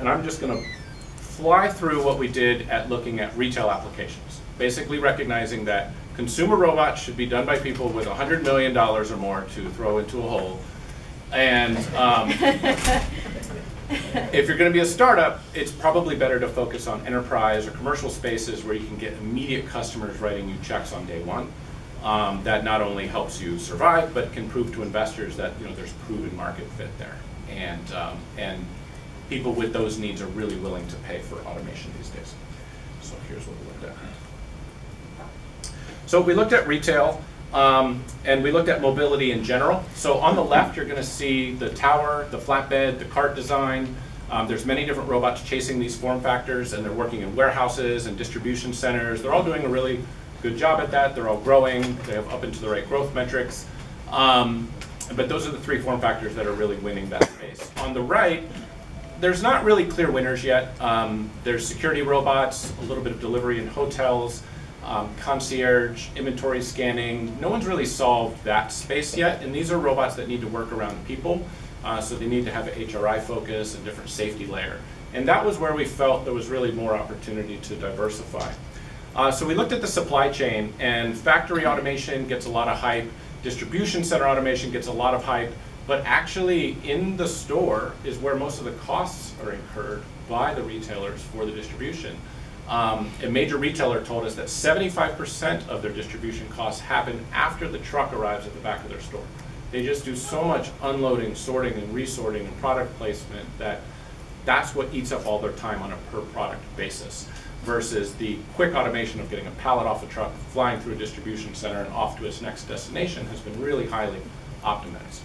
and I'm just going to fly through what we did at looking at retail applications, basically recognizing that consumer robots should be done by people with $100 million or more to throw into a hole. And if you're going to be a startup, it's probably better to focus on enterprise or commercial spaces where you can get immediate customers writing you checks on day one. That not only helps you survive, but can prove to investors that there's proven market fit there. And people with those needs are really willing to pay for automation these days. So here's what we looked at. So we looked at retail, and we looked at mobility in general. So on the left, you're going to see the tower, the flatbed, the cart design. There's many different robots chasing these form factors, and they're working in warehouses and distribution centers. They're all doing a really good job at that. They're all growing. They have up into the right growth metrics. But those are the three form factors that are really winning that space. On the right, there's not really clear winners yet. There's security robots, a little bit of delivery in hotels, concierge, inventory scanning. No one's really solved that space yet, and these are robots that need to work around people, so they need to have an HRI focus and different safety layer. And that was where we felt there was really more opportunity to diversify. So we looked at the supply chain, and factory automation gets a lot of hype, distribution center automation gets a lot of hype, but actually in the store is where most of the costs are incurred by the retailers for the distribution. A major retailer told us that 75% of their distribution costs happen after the truck arrives at the back of their store. They just do so much unloading, sorting, and resorting and product placement that that's what eats up all their time on a per product basis, versus the quick automation of getting a pallet off a truck, flying through a distribution center and off to its next destination has been really highly optimized.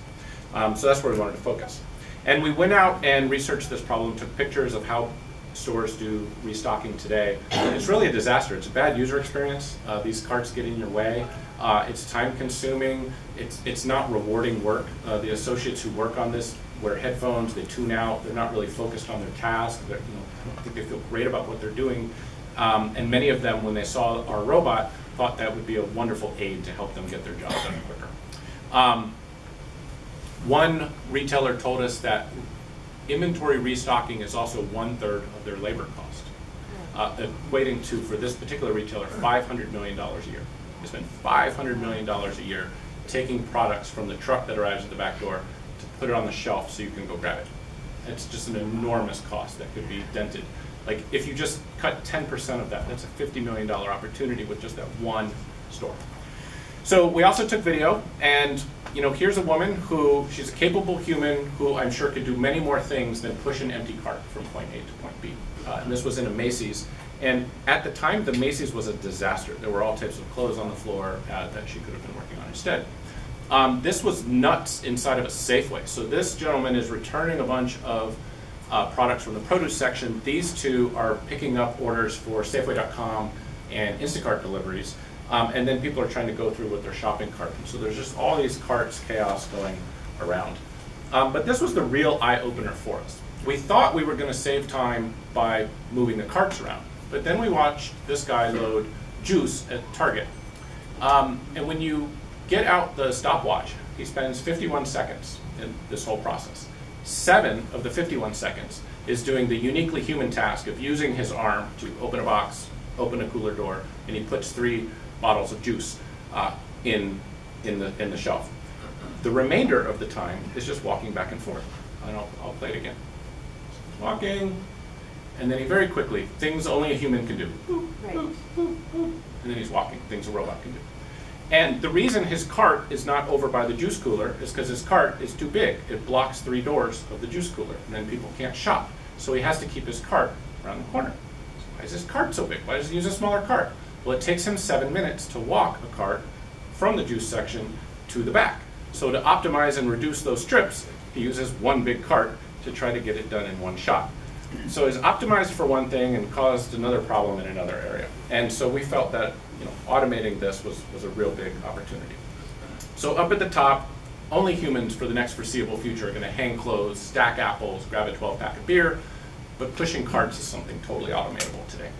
So that's where we wanted to focus. And we went out and researched this problem, took pictures of how stores do restocking today. It's really a disaster. It's a bad user experience. These carts get in your way. It's time consuming. It's not rewarding work. The associates who work on this wear headphones, they tune out, they're not really focused on their task. I don't think they feel great about what they're doing. And many of them, when they saw our robot, thought that would be a wonderful aid to help them get their job done quicker. One retailer told us that inventory restocking is also 1/3 of their labor cost, equating to, for this particular retailer, $500 million a year. They spend $500 million a year taking products from the truck that arrives at the back door to put it on the shelf so you can go grab it. It's just an enormous cost that could be dented. Like, if you just cut 10% of that, that's a $50 million opportunity with just that one store. So we also took video, and here's a woman who, she's a capable human who I'm sure could do many more things than push an empty cart from point A to point B. And this was in a Macy's. And at the time, the Macy's was a disaster. There were all types of clothes on the floor that she could have been working on instead. This was nuts inside of a Safeway. So this gentleman is returning a bunch of products from the produce section. These two are picking up orders for Safeway.com and Instacart deliveries. And then people are trying to go through with their shopping cart. And so there's just all these carts, chaos going around. But this was the real eye-opener for us. We thought we were going to save time by moving the carts around. But then we watched this guy load juice at Target. And when you get out the stopwatch, he spends 51 seconds in this whole process. 7 of the 51 seconds is doing the uniquely human task of using his arm to open a box, open a cooler door, and he puts 3 bottles of juice in the shelf. The remainder of the time is just walking back and forth. And I'll play it again. Walking, and then he very quickly, things only a human can do. Boop, right. boop, boop, boop. And then he's walking, things a robot can do. And the reason his cart is not over by the juice cooler is because his cart is too big. It blocks 3 doors of the juice cooler, and then people can't shop. So he has to keep his cart around the corner. So why is his cart so big? Why does he use a smaller cart? Well, it takes him 7 minutes to walk a cart from the juice section to the back. So to optimize and reduce those trips, he uses one big cart to try to get it done in one shot. So he's optimized for one thing and caused another problem in another area. And so we felt that automating this was a real big opportunity. So up at the top, only humans for the next foreseeable future are going to hang clothes, stack apples, grab a 12-pack of beer, but pushing carts is something totally automatable today.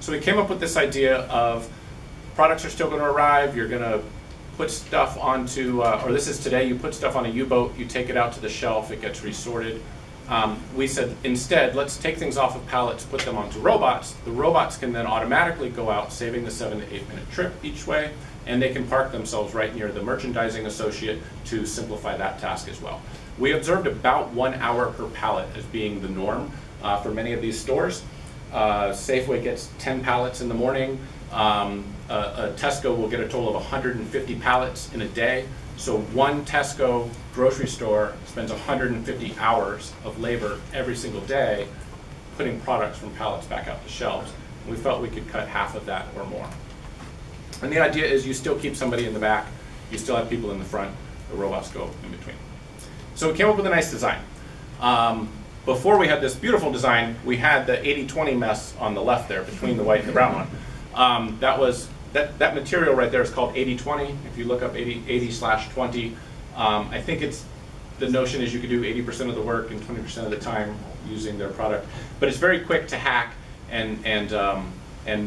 So we came up with this idea of products are still going to arrive, you're going to put stuff onto, or this is today, you put stuff on a U-boat, you take it out to the shelf, it gets resorted. we said, instead, let's take things off of pallets, put them onto robots. The robots can then automatically go out, saving the 7 to 8 minute trip each way, and they can park themselves right near the merchandising associate to simplify that task as well. We observed about 1 hour per pallet as being the norm for many of these stores. Safeway gets 10 pallets in the morning. A Tesco will get a total of 150 pallets in a day. So one Tesco grocery store spends 150 hours of labor every single day putting products from pallets back out the shelves. And we felt we could cut half of that or more. And the idea is you still keep somebody in the back, you still have people in the front, the robots go in between. So we came up with a nice design. Before we had this beautiful design, we had the 80-20 mess on the left there between the white and the brown one. That material right there is called 80-20. If you look up 80/20, I think the notion is you could do 80% of the work in 20% of the time using their product. But it's very quick to hack and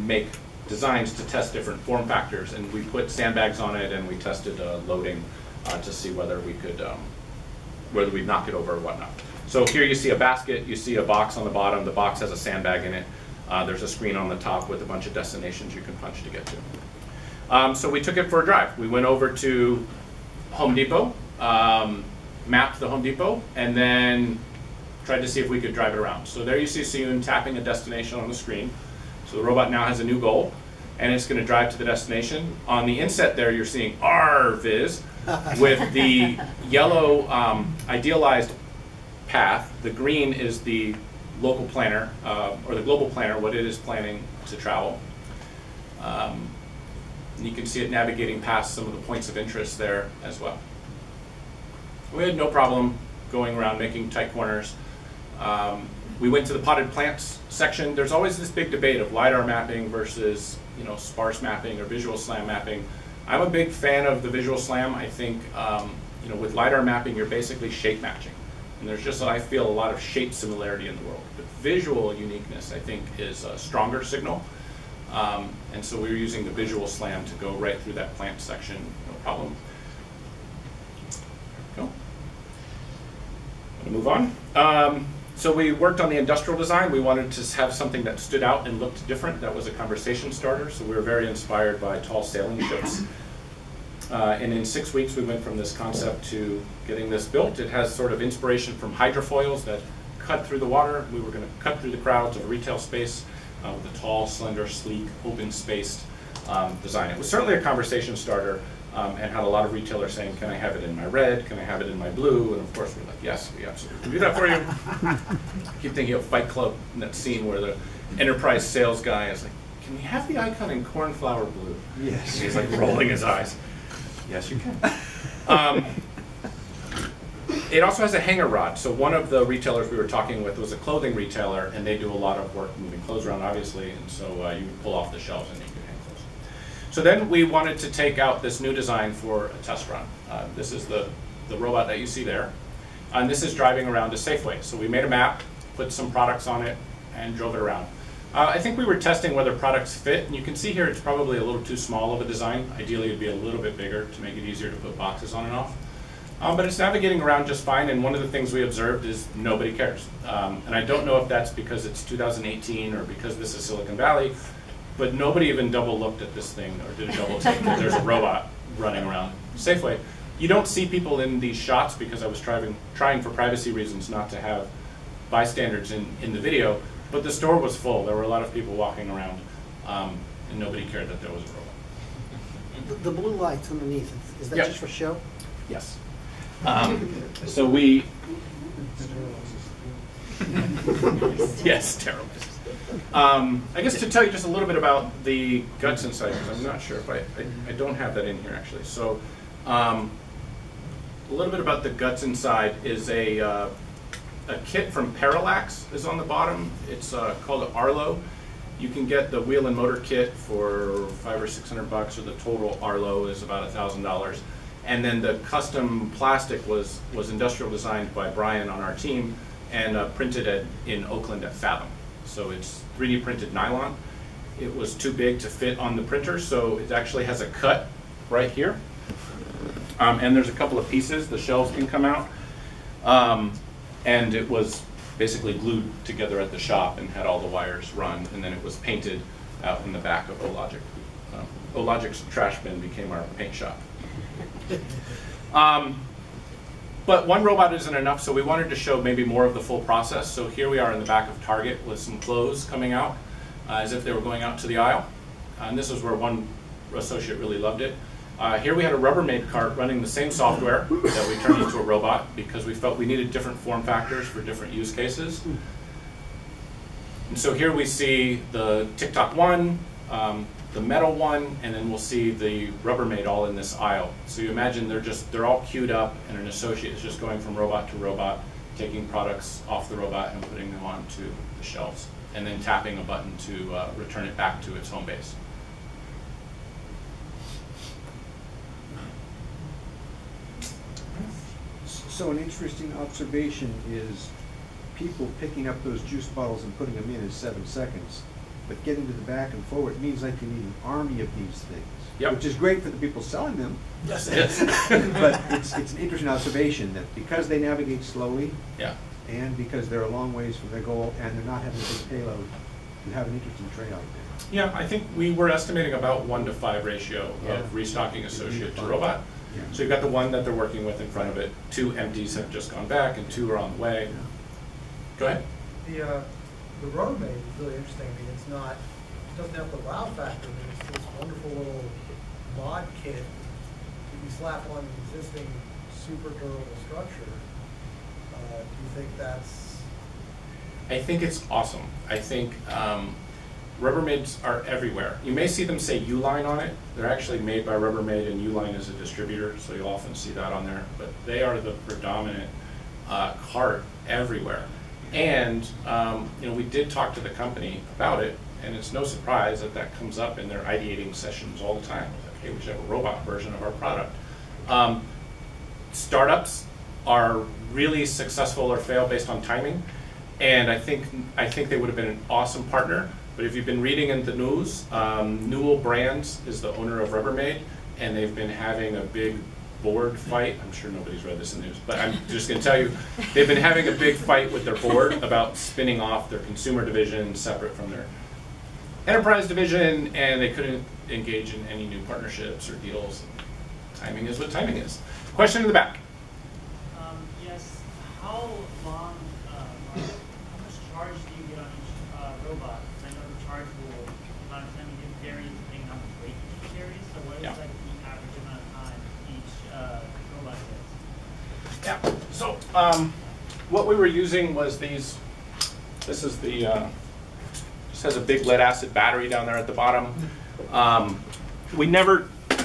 make designs to test different form factors. And we put sandbags on it, and we tested loading to see whether we could whether we'd knock it over or whatnot. So here you see a basket, you see a box on the bottom. The box has a sandbag in it. There's a screen on the top with a bunch of destinations you can punch to get to. So we took it for a drive. We went over to Home Depot, mapped the Home Depot, and then tried to see if we could drive it around. So there you see Siyun tapping a destination on the screen. So the robot now has a new goal, and it's going to drive to the destination. On the inset there, you're seeing RViz with the yellow idealized path. The green is the local planner, or the global planner, what it is planning to travel. And you can see it navigating past some of the points of interest there as well. We had no problem going around making tight corners. We went to the potted plants section. There's always this big debate of LiDAR mapping versus sparse mapping or visual SLAM mapping. I'm a big fan of the visual SLAM. I think with LiDAR mapping, you're basically shape matching. And there's just, I feel, a lot of shape similarity in the world. But visual uniqueness, I think, is a stronger signal. And so we were using the visual SLAM to go right through that plant section, no problem. There we go. I'm gonna move on. So we worked on the industrial design. We wanted to have something that stood out and looked different. That was a conversation starter. So we were very inspired by tall sailing ships. And in 6 weeks, we went from this concept to getting this built. It has sort of inspiration from hydrofoils that cut through the water. We were going to cut through the crowds of a retail space with a tall, slender, sleek, open-spaced design. It was certainly a conversation starter and had a lot of retailers saying, can I have it in my red? Can I have it in my blue? And of course, we're like, yes, we absolutely can do that for you. I keep thinking of Fight Club in that scene where the enterprise sales guy is like, can we have the icon in cornflower blue? Yes. And he's like rolling his eyes. Yes, you can. It also has a hanger rod. So one of the retailers we were talking with was a clothing retailer, and they do a lot of work moving clothes around, obviously, and so you would pull off the shelves and you could hang clothes. So then we wanted to take out this new design for a test run. This is the robot that you see there. And this is driving around a Safeway. So we made a map, put some products on it, and drove it around. I think we were testing whether products fit, and you can see here it's probably a little too small of a design. Ideally, it'd be a little bit bigger to make it easier to put boxes on and off. But it's navigating around just fine, and one of the things we observed is nobody cares. And I don't know if that's because it's 2018 or because this is Silicon Valley, but nobody even double looked at this thing or did a double take that there's a robot running around Safeway. You don't see people in these shots because I was trying for privacy reasons not to have bystanders in the video. But the store was full. There were a lot of people walking around, and nobody cared that there was a robot. The blue lights underneath, is that just for show? Yes. So we... Yes, sterilized. I guess to tell you just a little bit about the guts inside, because I'm not sure if I don't have that in here, actually. So a little bit about the guts inside is a kit from Parallax is on the bottom. It's called Arlo. You can get the wheel and motor kit for $500 or $600, or the total Arlo is about $1,000. And then the custom plastic was industrial designed by Brian on our team and printed in Oakland at Fathom. So it's 3D printed nylon. It was too big to fit on the printer, so it actually has a cut right here. And there's a couple of pieces. The shelves can come out. And it was basically glued together at the shop and had all the wires run, and then it was painted out in the back of Ologic. Ologic's trash bin became our paint shop. But one robot isn't enough, so we wanted to show maybe more of the full process. So here we are in the back of Target with some clothes coming out as if they were going out to the aisle. And this is where one associate really loved it. Here we had a Rubbermaid cart running the same software that we turned into a robot because we felt we needed different form factors for different use cases. And so here we see the TickTock one, the metal one, and then we'll see the Rubbermaid all in this aisle. So you imagine they're all queued up, and an associate is just going from robot to robot, taking products off the robot and putting them onto the shelves, and then tapping a button to return it back to its home base. So an interesting observation is people picking up those juice bottles and putting them in 7 seconds. But getting to the back and forward means like you need an army of these things, yep. Which is great for the people selling them. Yes, it is. But it's an interesting observation that because they navigate slowly, yeah, and because they're a long ways from their goal, and they're not having a big payload, you have an interesting trade-off there. Yeah, I think we were estimating about 1 to 5 ratio Yeah. of restocking associate to robot. Yeah. So you've got the one that they're working with in front of it. 2 empties have just gone back, and 2 are on the way. Yeah. Go ahead. The Rubbermaid is really interesting. I mean, it doesn't have the wow factor, but it's this wonderful little mod kit that you slap on an existing super durable structure. Do you think that's... I think it's awesome. I think Rubbermaids are everywhere. You may see them say Uline on it. They're actually made by Rubbermaid, and Uline is a distributor, so you'll often see that on there. But they are the predominant cart everywhere. And we did talk to the company about it, and it's no surprise that that comes up in their ideating sessions all the time. Like, hey, we should have a robot version of our product. Startups are really successful or fail based on timing, and I think they would have been an awesome partner. But if you've been reading in the news, Newell Brands is the owner of Rubbermaid, and they've been having a big board fight. I'm sure nobody's read this in the news, but I'm just going to tell you, they've been having a big fight with their board about spinning off their consumer division separate from their enterprise division, and they couldn't engage in any new partnerships or deals. Timing is what timing is. Question in the back. Yes, how long, how much charge do you get on each robot? I know the charge will, amount of time you get varies depending on how much weight each carries, so what is Yeah. like the average amount of time each robot gets? Yeah. So what we were using was these. This is the. Just has a big lead acid battery down there at the bottom.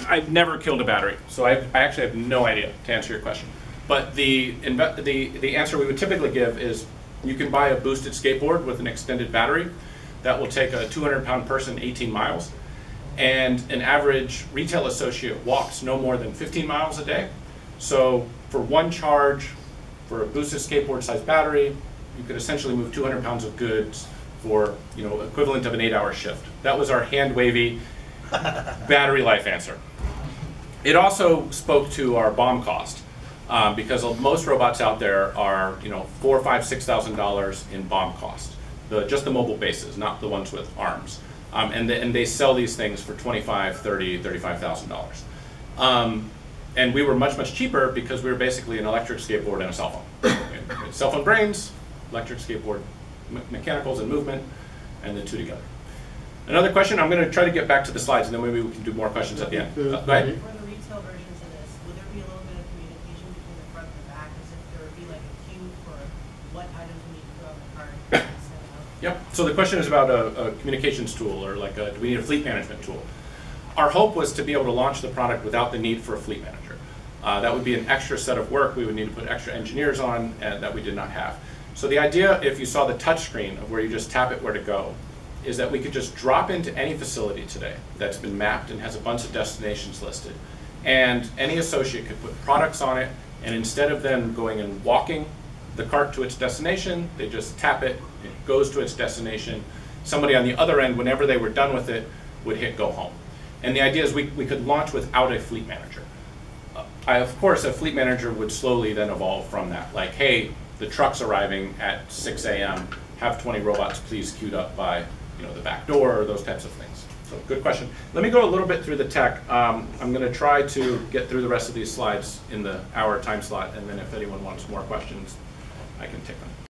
I've never killed a battery, so I actually have no idea to answer your question. But the answer we would typically give is you can buy a boosted skateboard with an extended battery that will take a 200-pound person 18 miles, and an average retail associate walks no more than 15 miles a day. So for one charge, for a boosted skateboard-sized battery, you could essentially move 200 pounds of goods for equivalent of an 8-hour shift. That was our hand-wavy battery life answer. It also spoke to our BOM cost, because most robots out there are $4,000, $5,000, $6,000 in BOM cost. Just the mobile bases, not the ones with arms. And they sell these things for $25,000, $30,000, $35,000. And we were much, much cheaper because we were basically an electric skateboard and a cell phone. Cell phone brains, electric skateboard mechanicals and movement, and the two together. Another question, I'm going to try to get back to the slides, and then maybe we can do more questions at the end. Go ahead. For the retail versions of this, would there be a little bit of communication between the front and the back, as if there would be like a queue for what items we need to put on the cart and set up? Yep. So the question is about a communications tool, or like do we need a fleet management tool? Our hope was to be able to launch the product without the need for a fleet manager. That would be an extra set of work. We would need to put extra engineers on, and that we did not have. So the idea, if you saw the touch screen of where you just tap it where to go, is that we could just drop into any facility today that's been mapped and has a bunch of destinations listed. And any associate could put products on it, and instead of them going and walking the cart to its destination, they just tap it, it goes to its destination. Somebody on the other end, whenever they were done with it, would hit go home. And the idea is we could launch without a fleet manager. Of course, a fleet manager would slowly then evolve from that. Like, hey, the trucks arriving at 6 a.m. have 20 robots please queued up by the back door, or those types of things. So good question. Let me go a little bit through the tech. I'm going to try to get through the rest of these slides in the hour time slot, and then if anyone wants more questions, I can take them.